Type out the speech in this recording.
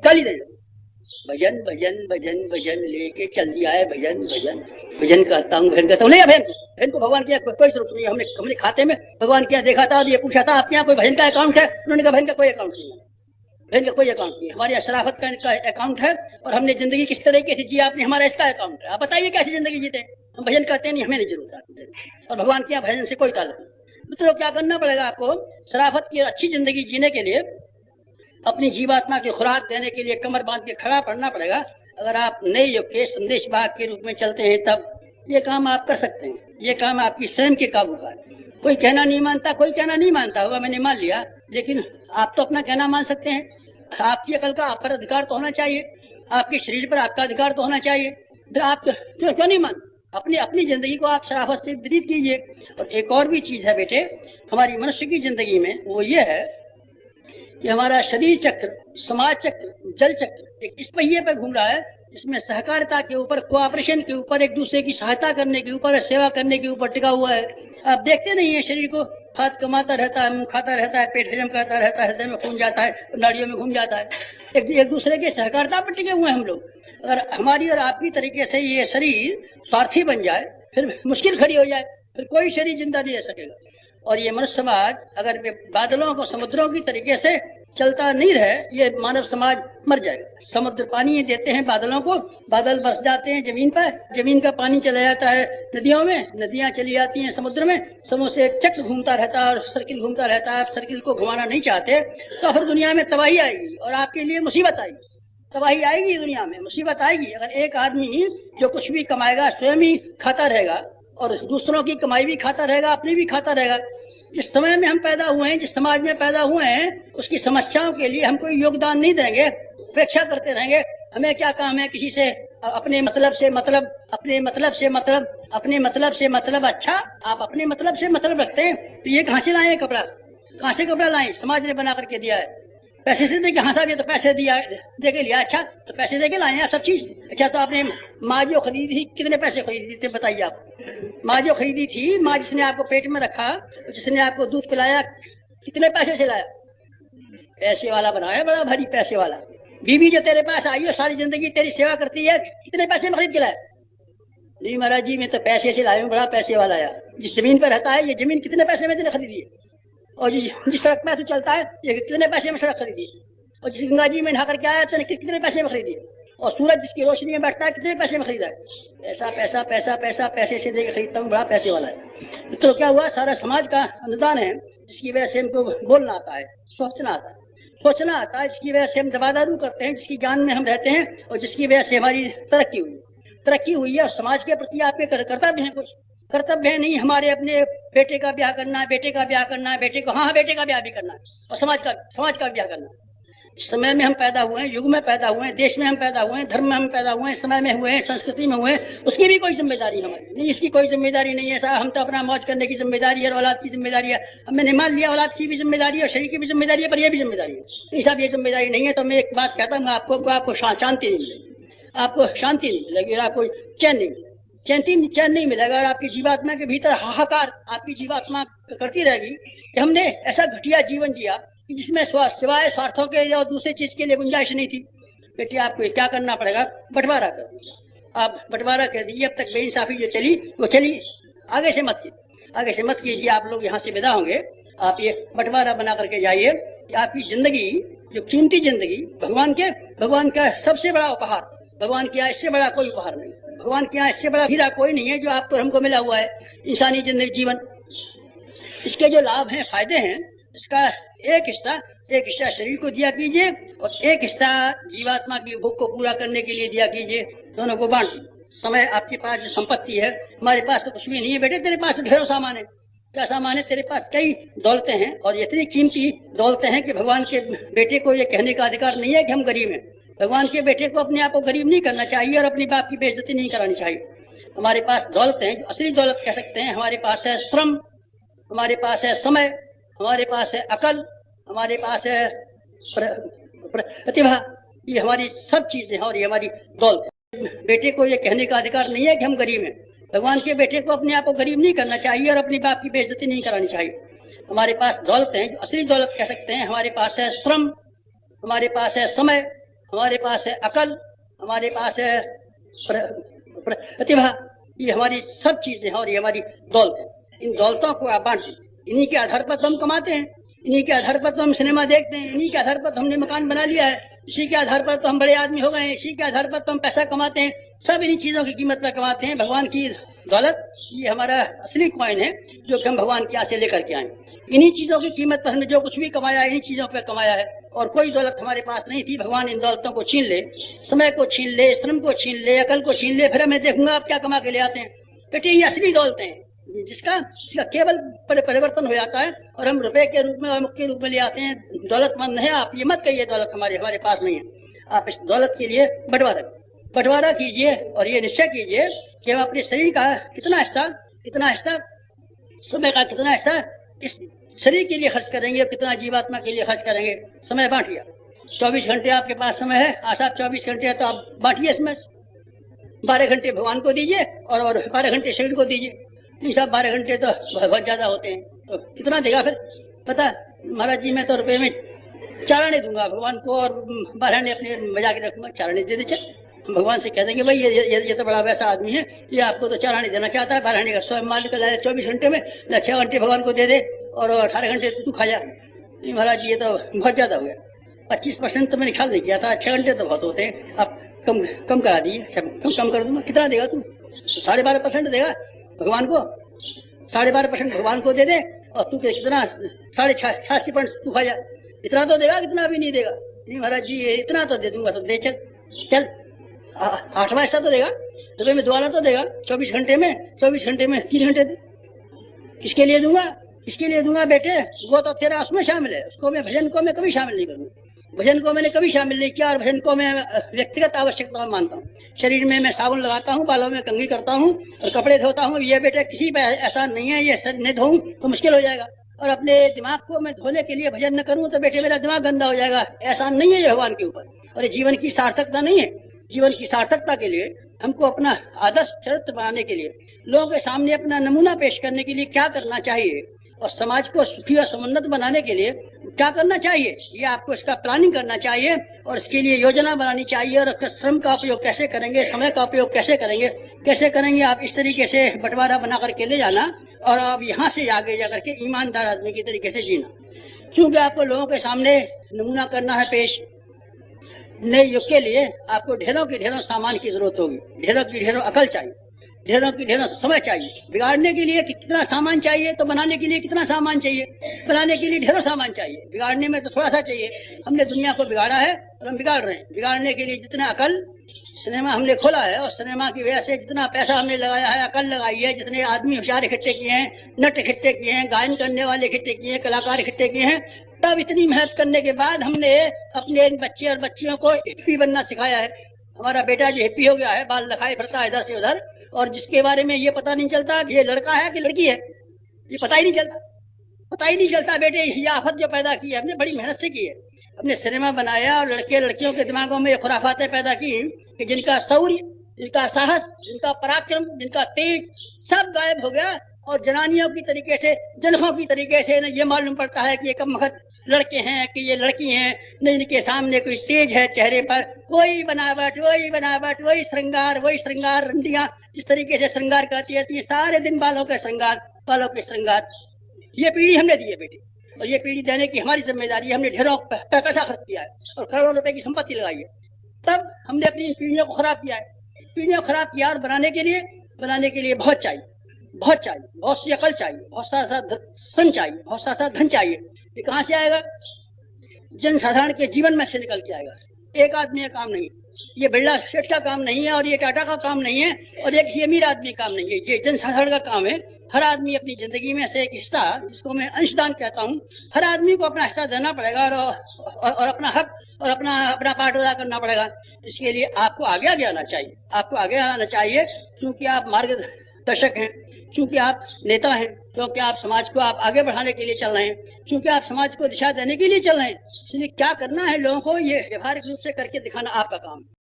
गाली दे दो। भजन भजन भजन भजन लेके चल दिया है, भजन भजन भजन करता हूँ, भजन करता हूँ। नहीं, बहन को भगवान किया कोई जरूरत नहीं। हमने खाते में भगवान किया देखा था, ये पूछा था आपके यहाँ कोई भजन का अकाउंट है? उन्होंने कहा भजन का कोई अकाउंट नहीं है, भजन का कोई अकाउंट नहीं। हमारी अशराफत का अकाउंट है, और हमने जिंदगी किस तरीके से जी आपने, हमारा इसका अकाउंट है। आप बताइए कैसी जिंदगी जीते? हम भजन करते नहीं, हमें नहीं जरूरत, और भगवान के यहाँ भजन से कोई ताल्लुक नहीं। मित्रों, क्या करना पड़ेगा आपको? शराफत की अच्छी जिंदगी जीने के लिए, अपनी जीवात्मा की खुराक देने के लिए कमर बांध के खड़ा पड़ना पड़ेगा। अगर आप नए युग के संदेश वाहक के रूप में चलते हैं, तब ये काम आप कर सकते हैं। ये काम आपकी स्वयं के काबू का है। कोई कहना नहीं मानता, कोई कहना नहीं मानता होगा, मैंने मान लिया, लेकिन आप तो अपना कहना मान सकते हैं। आपकी अकल का आप पर अधिकार तो होना चाहिए, आपके शरीर पर आपका अधिकार तो होना चाहिए। फिर आप क्यों नहीं मान? अपनी जिंदगी को आप शराफत से व्यतीत कीजिए। और एक और भी चीज है बेटे, हमारी मनुष्य की जिंदगी में, वो ये है कि हमारा शरीर चक्र, समाज चक्र, जल चक्र एक इस पहिए पर घूम रहा है जिसमें सहकारिता के ऊपर, कोऑपरेशन के ऊपर, एक दूसरे की सहायता करने के ऊपर, सेवा करने के ऊपर टिका हुआ है। आप देखते नहीं है शरीर को, हाथ कमाता रहता है, मुंह खाता रहता है, पेट हजम करता रहता है, हृदय में खून जाता है, नाड़ियों में घूम जाता है। एक दूसरे के सहकारिता पर टिके हुए हैं हम लोग। अगर हमारी और आपकी तरीके से ये शरीर स्वार्थी बन जाए, फिर मुश्किल खड़ी हो जाए, फिर कोई शरीर जिंदा नहीं रह सकेगा। और ये मनुष्य समाज अगर बादलों को समुद्रों की तरीके से चलता नहीं रहे, ये मानव समाज मर जाएगा। समुद्र पानी देते हैं बादलों को, बादल बरस जाते हैं जमीन पर, जमीन का पानी चला जाता है नदियों में, नदियां चली जाती हैं समुद्र में, समुद्र से चक्र घूमता रहता है और सर्किल घूमता रहता है। आप सर्किल को घुमाना नहीं चाहते तो फिर दुनिया में तबाही आएगी और आपके लिए मुसीबत आएगी, तबाही आएगी, दुनिया में मुसीबत आएगी। अगर एक आदमी जो कुछ भी कमाएगा स्वयं ही खाता रहेगा और दूसरों की कमाई भी खाता रहेगा, अपनी भी खाता रहेगा। जिस समय में हम पैदा हुए हैं, जिस समाज में पैदा हुए हैं, उसकी समस्याओं के लिए हम कोई योगदान नहीं देंगे, उपेक्षा करते रहेंगे। हमें क्या काम है किसी से अपने मतलब से मतलब, अपने मतलब से मतलब, अपने मतलब से मतलब। अच्छा, आप अपने मतलब से मतलब रखते हैं तो ये कहाँ से लाए कपड़ा? कहाँ से कपड़ा लाए? समाज ने बना करके दिया है, पैसे से देके। हाँ साहब, ये तो पैसे दिया दे के लिया। अच्छा, तो पैसे दे के लाए हैं सब चीज। अच्छा, तो आपने माँ जो खरीदी थी कितने पैसे खरीदी थी बताइए आप? माँ जो खरीदी थी, माँ जिसने आपको पेट में रखा, जिसने आपको दूध पिलाया, कितने पैसे से लाया? पैसे वाला बनाया, बड़ा भारी पैसे वाला। बीवी जो तेरे पास आई है, सारी जिंदगी तेरी सेवा करती है, कितने पैसे में खरीद के लाया? नहीं महाराज जी, मैं तो पैसे से लाया हूँ, बड़ा पैसे वाला यार। जिस जमीन पर रहता है, ये जमीन कितने पैसे में तेने खरीदी है? और जिस सड़क पे तू चलता है, ये कितने पैसे में सड़क खरीदी? और जिस गंगा जी में नहा करके आया तेने कितने पैसे में खरीदी? और सूरज जिसकी रोशनी में बैठता है, कितने पैसे में खरीदा है? पैसा पैसा पैसा पैसा, पैसे से देकर खरीदता हूँ, बड़ा पैसे वाला है। तो क्या हुआ? सारा समाज का अनुदान है, जिसकी वजह से हमको बोलना आता है, सोचना आता है, सोचना आता है, जिसकी वजह से हम दबादारू करते हैं, जिसकी ज्ञान में हम रहते हैं, और जिसकी वजह से हमारी तरक्की हुई है। समाज के प्रति आपके कर्तव्य है, कुछ कर्तव्य है नहीं हमारे? अपने बेटे का ब्याह करना है, बेटे का ब्याह करना है, बेटे को, हाँ बेटे का ब्याह भी करना है, और समाज का ब्याह करना है। इस समय में हम पैदा हुए हैं, युग में पैदा हुए हैं, देश में हम पैदा हुए हैं, धर्म में हम पैदा हुए हैं, समय में हुए हैं, संस्कृति में हुए हैं, उसकी भी कोई जिम्मेदारी हमारी नहीं, इसकी कोई जिम्मेदारी नहीं है साहब। हम तो अपना मौज करने की जिम्मेदारी है, औलाद की जिम्मेदारी है। मैंने मान लिया औलाद की भी जिम्मेदारी है, शरीर की भी जिम्मेदारी है, पर यह भी जिम्मेदारी है। नहीं साहब, ये जिम्मेदारी नहीं है। तो मैं एक बात कहता हूँ आपको शांति नहीं मिलेगी, आपको शांति नहीं मिलेगी, आपको चैन नहीं मिलेगा। और आपकी जीवात्मा के भीतर हाहाकार आपकी जीवात्मा करती रहेगी कि हमने ऐसा घटिया जीवन जिया कि जिसमें सिवाय स्वार्थों के और दूसरे चीज के लिए गुंजाइश नहीं थी। बेटे, आपको क्या करना पड़ेगा? बंटवारा कर दीजिए। आप बंटवारा कर दीजिए। अब तक बेइंसाफी जो चली वो चली, आगे से मत कीजिए। आप लोग यहाँ से विदा होंगे, आप ये बंटवारा बना करके जाइए कि आपकी जिंदगी, जो कीमती जिंदगी, भगवान का सबसे बड़ा उपहार, भगवान के यहाँ इससे बड़ा कोई उपहार नहीं, भगवान के यहाँ इससे बड़ा हीरा कोई नहीं है जो आपको हमको मिला हुआ है, इंसानी जिंदगी जीवन। इसके जो लाभ हैं, फायदे हैं, इसका एक हिस्सा शरीर को दिया कीजिए और एक हिस्सा जीवात्मा की भूख को पूरा करने के लिए दिया कीजिए। दोनों को बांट दीजिए। समय आपके पास जो संपत्ति है, हमारे पास तो कुछ भी नहीं है बेटे, तेरे पास ढेरों सामान है। क्या सामान है? तेरे पास कई दौलतें हैं, और इतनी कीमती दौलतें हैं कि भगवान के बेटे को ये कहने का अधिकार नहीं है कि हम गरीब हैं। भगवान के बेटे को अपने आप को गरीब नहीं करना चाहिए और अपनी बाप की बेइज्जती नहीं करानी चाहिए। हमारे पास दौलतें हैं, असली दौलत कह सकते हैं। हमारे पास है श्रम, हमारे पास है समय, हमारे पास है अकल, हमारे पास है प्रतिभा। ये हमारी सब चीजें हैं और ये हमारी दौलत है। बेटे को ये कहने का अधिकार नहीं है कि हम गरीब हैं। भगवान के बेटे को अपने आप को गरीब नहीं करना चाहिए और अपनी बाप की बेइज्जती नहीं करानी चाहिए। हमारे पास दौलत है, असली दौलत कह सकते हैं। हमारे पास है श्रम, हमारे पास है समय, हमारे पास है अकल, हमारे पास है प्रतिभा, ये हमारी सब चीजें हैं और ये हमारी दौलत है। इन दौलतों को आप बांट दें, इन्हीं के आधार पर तो हम कमाते हैं, इन्हीं के आधार पर तो हम सिनेमा देखते हैं, इन्हीं के आधार पर तो हमने मकान बना लिया है, इसी के आधार पर तो हम बड़े आदमी हो गए हैं, इसी के आधार पर तो हम पैसा कमाते हैं, सब इन्हीं चीजों की कीमत पर कमाते हैं। भगवान की दौलत ये हमारा असली कॉइन है जो कि हम भगवान के यहाँ से लेकर के आए। इन्हीं चीजों की कीमत पर हमने जो कुछ भी कमाया इन्हीं चीजों पर कमाया है, और कोई दौलत हमारे पास नहीं थी। भगवान इन दौलतों को छीन ले, समय को छीन ले, श्रम को छीन ले, अकल को छीन ले, फिर हमें देखूंगा आप क्या कमा के ले आते हैं। बेटे ये असली दौलत है जिसका केवल परिवर्तन हो जाता है और हम रुपए के रूप में और मुख्य रूप में ले आते हैं। दौलतमंद है आप, ये मत कहिए दौलत हमारे पास नहीं है। आप इस दौलत के लिए बंटवारा कीजिए और ये निश्चय कीजिए कि हम अपने शरीर का कितना हिस्सा समय का कितना हिस्सा इस शरीर के लिए खर्च करेंगे और कितना जीवात्मा के लिए खर्च करेंगे। समय बांट लिया, 24 घंटे आपके पास समय है, आज आप 24 घंटे है तो आप बांटिए इसमें, 12 घंटे भगवान को दीजिए और 12 घंटे शरीर को दीजिए। नहीं साहब 12 घंटे तो बहुत ज्यादा होते हैं, तो कितना देगा फिर? पता महाराज जी मैं तो रुपए में 4 आने दूंगा भगवान को और 12 आने अपने बजा के रखूंगा, 4 आने दे दे। भगवान से कह देंगे भाई ये तो बड़ा वैसा आदमी है, ये आपको तो 4 आने देना चाहता है, 12 आने का स्वयं मान कर लाए 24 घंटे में, 6 घंटे भगवान को दे दे और 18 घंटे तू खा जा। नहीं महाराज जी ये तो बहुत ज्यादा हो गया, 25% तो मैंने ख्याल नहीं किया था, 6 घंटे तो बहुत होते हैं, आप कम करा दीजिए। कम कर दूंगा, कितना देगा तू? 12.5% देगा भगवान को, 12.5% भगवान को दे दे और तू कितना 86.5% तू खा जा। इतना तो देगा, कितना भी नहीं देगा। नहीं महाराज जी इतना तो दे दूंगा, तो दे चल 8वां हिस्सा तो देगा, रुपये में 2 आना तो देगा। 24 घंटे में 3 घंटे दे। किसके लिए दूंगा बेटे? वो तो तेरा उसमें शामिल है, उसको मैं भजन को मैं कभी शामिल नहीं करूंगा। भजन को मैंने कभी शामिल नहीं किया और भजन को मैं व्यक्तिगत आवश्यकता मानता हूँ। शरीर में मैं साबुन लगाता हूँ, बालों में कंघी करता हूँ और कपड़े धोता हूँ, ये बेटे किसी पे ऐसा नहीं है। ये शरीर नहीं धोऊं तो मुश्किल हो जाएगा, और अपने दिमाग को मैं धोने के लिए भजन न करूं तो बेटे मेरा दिमाग गंदा हो जाएगा। ऐसा नहीं है ये भगवान के ऊपर, और ये जीवन की सार्थकता नहीं है। जीवन की सार्थकता के लिए हमको अपना आदर्श चरित्र बनाने के लिए, लोगों के सामने अपना नमूना पेश करने के लिए क्या करना चाहिए और समाज को सुखी और समुन्नत बनाने के लिए क्या करना चाहिए, ये आपको इसका प्लानिंग करना चाहिए और इसके लिए योजना बनानी चाहिए। और श्रम का उपयोग कैसे करेंगे, समय का उपयोग कैसे करेंगे आप इस तरीके से बंटवारा बना करके ले जाना और अब यहाँ से आगे जाकर के ईमानदार आदमी की तरीके से जीना। क्योंकि आपको लोगों के सामने नमूना करना है पेश। नए युग के लिए आपको ढेरों की ढेरों सामान की जरूरत होगी, ढेरों की ढेरों अकल चाहिए, ढेरों की ढेरों समय चाहिए। बिगाड़ने के लिए कितना सामान चाहिए तो बनाने के लिए कितना सामान चाहिए। बनाने के लिए ढेरों सामान चाहिए, बिगाड़ने में तो थोड़ा सा चाहिए। हमने दुनिया को बिगाड़ा है और हम बिगाड़ रहे हैं। बिगाड़ने के लिए जितना अकल, सिनेमा हमने खोला है और सिनेमा की वजह से जितना पैसा हमने लगाया है, अकल लगाई है, जितने आदमी होशियार इकट्ठे किए हैं, नट इकट्ठे किए हैं, गायन करने वाले इकट्ठे किए हैं, कलाकार इकट्ठे किए हैं, तब इतनी मेहनत करने के बाद हमने अपने बच्चे और बच्चियों को हिप्पी बनना सिखाया है। हमारा बेटा जो हिप्पी हो गया है, बाल लखाए फिरता है इधर से उधर, और जिसके बारे में ये पता नहीं चलता कि ये लड़का है कि लड़की है, ये पता ही नहीं चलता बेटे। ये आफत जो पैदा की है हमने बड़ी मेहनत से की है। हमने सिनेमा बनाया और लड़के लड़कियों के दिमागों में ये खुराफातें पैदा की कि जिनका शौर्य, जिनका साहस, जिनका पराक्रम, जिनका तेज सब गायब हो गया और जनानियों की तरीके से, जनखों की तरीके से न ये मालूम पड़ता है कि ये कम वक्त लड़के हैं कि ये लड़की हैं, न इनके सामने कोई तेज है चेहरे पर, वही बनावट, वही श्रृंगार रंडियां जिस तरीके से श्रृंगार करती रहती है सारे दिन, बालों के श्रृंगार। ये पीढ़ी हमने दी है बेटी, और ये पीढ़ी देने की हमारी जिम्मेदारी है। हमने ढेरों पैसा खर्च किया है और करोड़ों रुपए की संपत्ति लगाई है, तब हमने अपनी पीढ़ियों को खराब किया है। पीढ़ियों को खराब किया और बनाने के लिए बहुत सी अकल चाहिए, बहुत सा धन चाहिए, बहुत सा धन चाहिए। ये कहाँ से आएगा? जन साधारण के जीवन में से निकल के आएगा। एक आदमी का काम नहीं, ये बिरला सेठ का काम नहीं है और ये टाटा का काम नहीं है और एक अमीर आदमी का काम नहीं है, ये जन साधारण का काम है। हर आदमी अपनी जिंदगी में से एक हिस्सा, जिसको मैं अंशदान कहता हूँ, हर आदमी को अपना हिस्सा देना पड़ेगा और अपना हक और अपना पार्ट अदा करना पड़ेगा। इसके लिए आपको आगे आना चाहिए, क्योंकि आप मार्गदर्शक हैं, क्योंकि आप नेता हैं, क्योंकि आप समाज को आप आगे बढ़ाने के लिए चल रहे हैं, क्योंकि आप समाज को दिशा देने के लिए चल रहे हैं। इसलिए क्या करना है लोगों को, ये व्यवहारिक रूप से करके दिखाना आपका काम है।